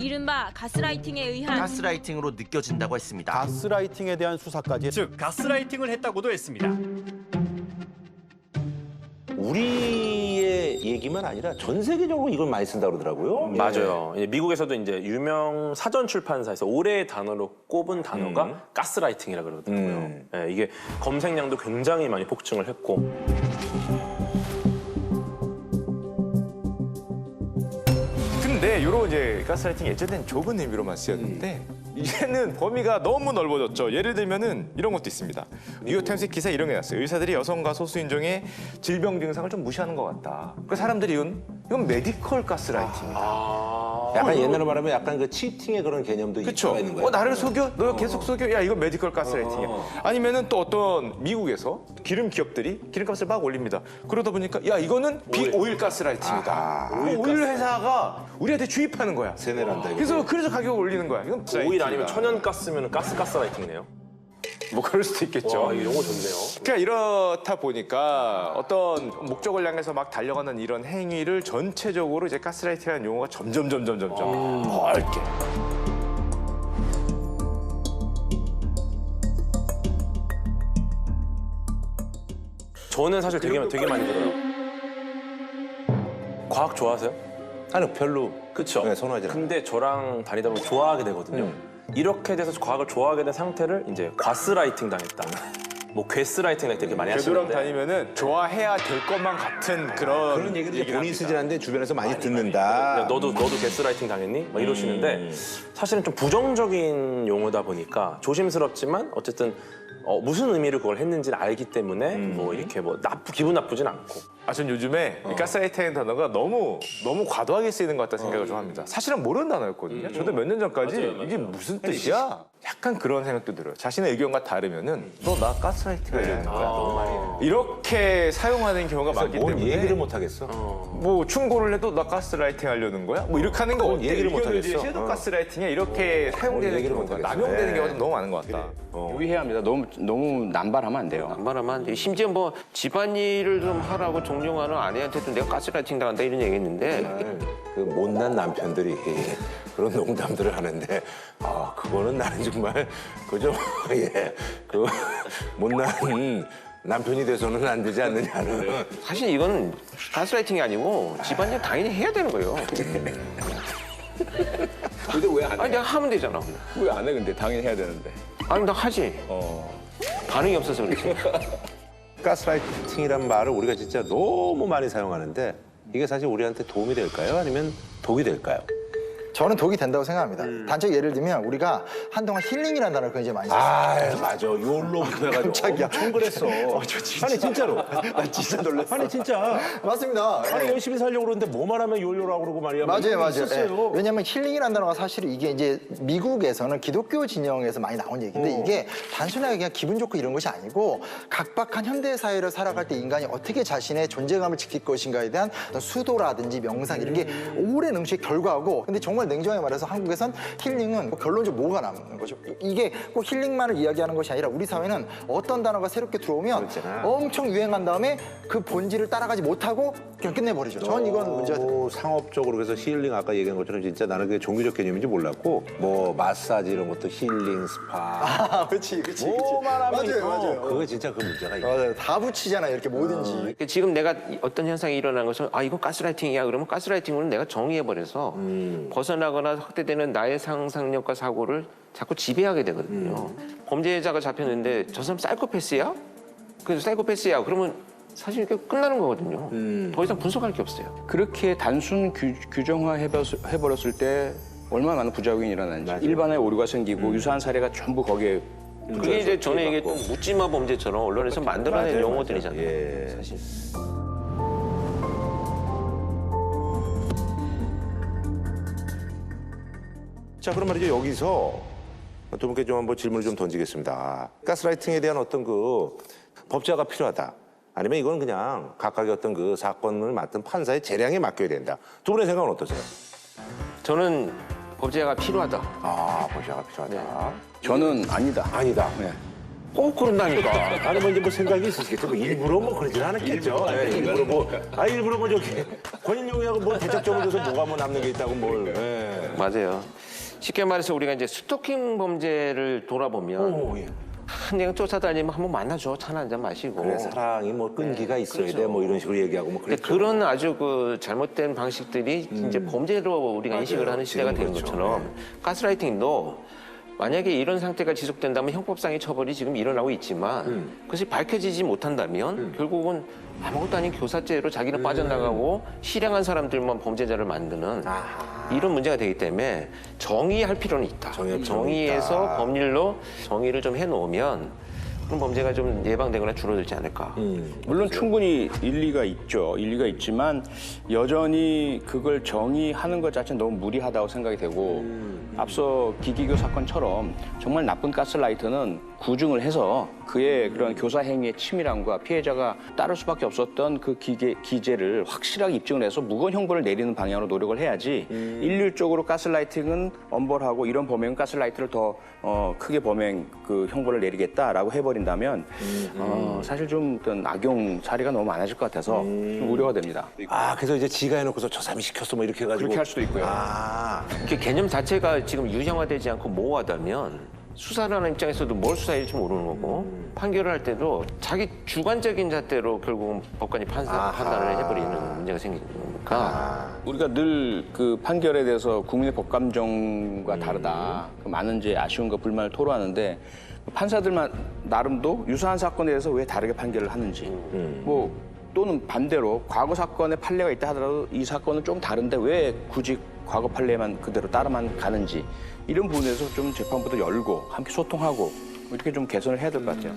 이른바 가스라이팅에 의한 가스라이팅으로 느껴진다고 했습니다. 가스라이팅에 대한 수사까지. 즉 가스라이팅을 했다고도 했습니다. 우리의 얘기만 아니라 전 세계적으로 이걸 많이 쓴다고 그러더라고요. 맞아요. 이제 미국에서도 이제 유명 사전 출판사에서 올해의 단어로 꼽은 단어가 가스라이팅이라 그러더라고요. 예, 이게 검색량도 굉장히 많이 폭증을 했고. 근데 이런 이제 가스라이팅 예전에는 좁은 의미로만 쓰였는데 이제는 범위가 너무 넓어졌죠. 예를 들면은 이런 것도 있습니다. 뉴욕타임스 기사 이런 게 났어요. 의사들이 여성과 소수 인종의 질병 증상을 좀 무시하는 것 같다. 그 사람들이 이건 메디컬 가스라이팅이다. 약간 옛날로 말하면 약간 그 치팅의 그런 개념도 그렇죠. 있는 거예요. 나를 속여? 너 계속 속여? 야, 이건 메디컬 가스라이팅이야. 아니면은 또 어떤 미국에서 기름 기업들이 기름값을 막 올립니다. 그러다 보니까 야, 이거는 비오일 가스라이팅이다. 오일 회사가 우리한테 주입하는 거야. 세뇌란다. 이거. 그래서 가격을 올리는 거야. 이건 오일 아니면 천연가스면 가스라이팅이네요. 뭐 그럴 수도 있겠죠. 와, 이거 용어 좋네요. 그러니까 이렇다 보니까 어떤 목적을 향해서 막 달려가는 이런 행위를 전체적으로 이제 가스라이팅이라는 용어가 점점 넓게. 저는 사실 되게 많이 들어요. 과학 좋아하세요? 아니 별로 그렇죠. 네, 선호하지 않아요. 근데 저랑 다니다 보면 좋아하게 되거든요. 이렇게 돼서 과학을 좋아하게 된 상태를 이제 가스라이팅 당했다. 뭐 괴스라이팅 당했다 이렇게 많이 되도록 하시는데 다니면은 좋아해야 될 것만 같은 그런 얘기를 얘기를 본인이 쓰진 않는데 주변에서 많이 야, 듣는다. 너도 괴스라이팅 당했니? 막 이러시는데 사실은 좀 부정적인 용어다 보니까 조심스럽지만 어쨌든 무슨 의미로 그걸 했는지를 알기 때문에 뭐 이렇게 뭐 기분 나쁘진 않고. 전 요즘에 이 가스라이팅이라는 단어가 너무 과도하게 쓰이는 것 같다는 생각을 좀 합니다. 사실은 모르는 단어였거든요. 저도 몇 년 전까지 이게 무슨 뜻이야? 약간 그런 생각도 들어요. 자신의 의견과 다르면은 너 나 가스라이팅 하려는 거야. 이렇게 사용하는 경우가 많기 뭔 때문에 얘기를 못 하겠어. 뭐 충고를 해도 나 가스라이팅 하려는 거야? 뭐 이렇게 하는 거 어때? 얘기를 못 의견을 하겠어. 쉐도 가스라이팅이야 이렇게 사용되는 얘기를 경우가 못 하겠어. 남용되는 네. 경우가 좀 너무 많은 것 같다. 유의해야 합니다. 너무 남발하면 안 돼요. 말하면 안 돼. 심지어 뭐 집안일을 좀 하라고 종용하는 아내한테도 내가 가스라이팅 당한다 이런 얘기했는데 그 못난 남편들이 그런 농담들을 하는데 그거는 나는 정말 그저 그 못난 남편이 돼서는 안 되지 않느냐는. 사실 이거는 가스라이팅이 아니고 집안일 당연히 해야 되는 거예요. 근데 왜 안 해? 아니 내가 하면 되잖아. 왜 안 해? 근데 당연히 해야 되는데. 아니 나 하지. 반응이 없어서 그렇지. 가스라이팅이란 말을 우리가 진짜 너무 많이 사용하는데 이게 사실 우리한테 도움이 될까요? 아니면 독이 될까요? 저는 독이 된다고 생각합니다. 단적 예를 들면 우리가 한동안 힐링이라는 단어를 굉장히 많이 썼어요. 맞아. 요로부터 해가지고 깜짝이야. 엄청 그랬어. 아니 진짜로. 나 진짜 놀랐어. 아니 진짜. 맞습니다. 아니 열심히 살려고 그러는데 뭐만 하면 요요라고 그러고 말이야. 맞아요. 있었어요. 왜냐하면 힐링이라는 단어가 사실 이게 이제 미국에서는 기독교 진영에서 많이 나온 얘기인데 이게 단순하게 그냥 기분 좋고 이런 것이 아니고 각박한 현대 사회를 살아갈 때 인간이 어떻게 자신의 존재감을 지킬 것인가에 대한 어떤 수도라든지 명상 이런 게 오랜 응시의 결과고, 근데 정말 냉정하게 말해서 한국에선 힐링은 결론적으로 뭐가 남는 거죠? 이게 꼭 힐링만을 이야기하는 것이 아니라 우리 사회는 어떤 단어가 새롭게 들어오면 엄청 유행한 다음에 그 본질을 따라가지 못하고 그냥 끝내버리죠. 전 이건 문제가 됩니다. 상업적으로 그래서 힐링 아까 얘기한 것처럼 진짜 나는 그게 종교적 개념인지 몰랐고 뭐 마사지 이런 것도 힐링 스파 그렇지. 뭐만 하면 맞아요. 그거 진짜 그 문제가 있어. 맞아요. 다 붙이잖아요. 이렇게 뭐든지. 그러니까 지금 내가 어떤 현상이 일어나는 것은 이거 가스라이팅이야 그러면 가스라이팅으로 내가 정의해버려서 벗어나거나 확대되는 나의 상상력과 사고를 자꾸 지배하게 되거든요. 범죄자가 잡혔는데 저 사람 사이코패스야? 그래서 사이코패스야 그러면 사실 이렇게 끝나는 거거든요. 더 이상 분석할 게 없어요. 그렇게 단순 규정화해버렸을 때 얼마나 많은 부작용이 일어나는지. 일반의 오류가 생기고 유사한 사례가 전부 거기에 그게 이제 전에 얘기했던 묻지마 범죄처럼 언론에서 만들어낸 용어들이잖아요. 사실. 자, 그럼 말이죠. 여기서 두 분께 좀 한번 질문을 좀 던지겠습니다. 가스라이팅에 대한 어떤 그 법제화가 필요하다. 아니면 이건 그냥 각각의 어떤 그 사건을 맡은 판사의 재량에 맡겨야 된다. 두 분의 생각은 어떠세요? 저는 법제화가 필요하다. 법제화가 필요하다. 저는 아니다. 아니다. 꼭 그런다니까. 아니 뭐 이제 뭐 생각이 있으시겠죠. 뭐 일부러 뭐 그러진 않았겠죠. 일부러 뭐 일부러 뭐 저기 권인용이하고 뭐 대척점을 줘서 뭐가 뭐 남는 게 있다고 뭘. 맞아요. 쉽게 말해서 우리가 이제 스토킹 범죄를 돌아보면 그냥 쫓아다니면 한번 만나줘. 차 한잔 마시고. 그래, 사랑이 뭐 끈기가 있어야 돼, 뭐 이런 식으로 얘기하고 뭐 근데 그랬죠. 그런 아주 그 잘못된 방식들이 이제 범죄로 우리가 인식을 하는 시대가 되는 그렇죠. 것처럼 가스라이팅도 만약에 이런 상태가 지속된다면 형법상의 처벌이 지금 일어나고 있지만 그것이 밝혀지지 못한다면 결국은 아무것도 아닌 교사죄로 자기는 빠져나가고 실행한 사람들만 범죄자를 만드는 이런 문제가 되기 때문에 정의할 필요는 있다. 정의에서 법률로 정의를 좀 해놓으면 그런 범죄가 좀 예방되거나 줄어들지 않을까. 물론 충분히 일리가 있죠. 일리가 있지만 여전히 그걸 정의하는 것 자체는 너무 무리하다고 생각이 되고 앞서 기기교 사건처럼 정말 나쁜 가스라이터는 구중을 해서 그의 그런 교사 행위의 치밀함과 피해자가 따를 수밖에 없었던 그 기재를 확실하게 입증을 해서 무거운 형벌을 내리는 방향으로 노력을 해야지 일률적으로 가스라이팅은 엄벌하고 이런 범행은 가스라이터를 더 크게 범행 그 형벌을 내리겠다라고 해버린다면 사실 좀 어떤 악용 사례가 너무 많아질 것 같아서 좀 우려가 됩니다. 아, 그래서 이제 지가 해놓고서 저 사람이 시켰어 뭐 이렇게 해가지고. 그렇게 할 수도 있고요. 이게 개념 자체가 지금 유형화되지 않고 모호하다면 수사를 하는 입장에서도 뭘 수사할지 모르는 거고 판결을 할 때도 자기 주관적인 잣대로 결국은 법관이 판단을 해버리는 문제가 생기는 거니까 우리가 늘 그 판결에 대해서 국민의 법감정과 다르다. 그 많은 이제 아쉬움과 불만을 토로하는데 판사들만 나름도 유사한 사건에 대해서 왜 다르게 판결을 하는지 뭐 또는 반대로 과거 사건에 판례가 있다 하더라도 이 사건은 좀 다른데 왜 굳이 과거 판례만 그대로 따라만 가는지 이런 부분에서 좀 재판부도 열고 함께 소통하고 이렇게 좀 개선을 해야 될 것 같아요.